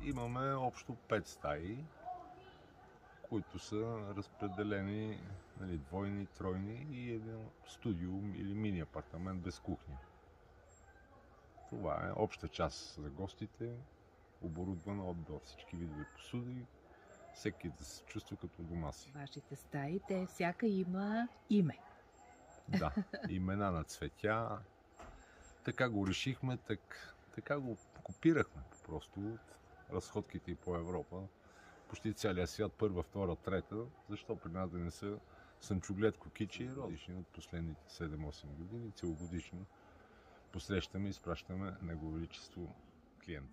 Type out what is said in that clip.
имаме общо 5 стаи, които са разпределени, нали, двойни, тройни и един студио или мини апартамент без кухня. Това е обща част за гостите, оборудвана от до всички видове посуди, всеки да се чувства като дома си. Вашите стаи, те всяка има име. Да, имена на цветя. Така го решихме, така го копирахме просто от разходките и по Европа. Почти целия свят, първа, втора, трета. Защо при нас да не са Слънчоглед Кокичи и родишни от последните 7-8 години, целогодишно посрещаме и изпращаме Негово Величество клиент.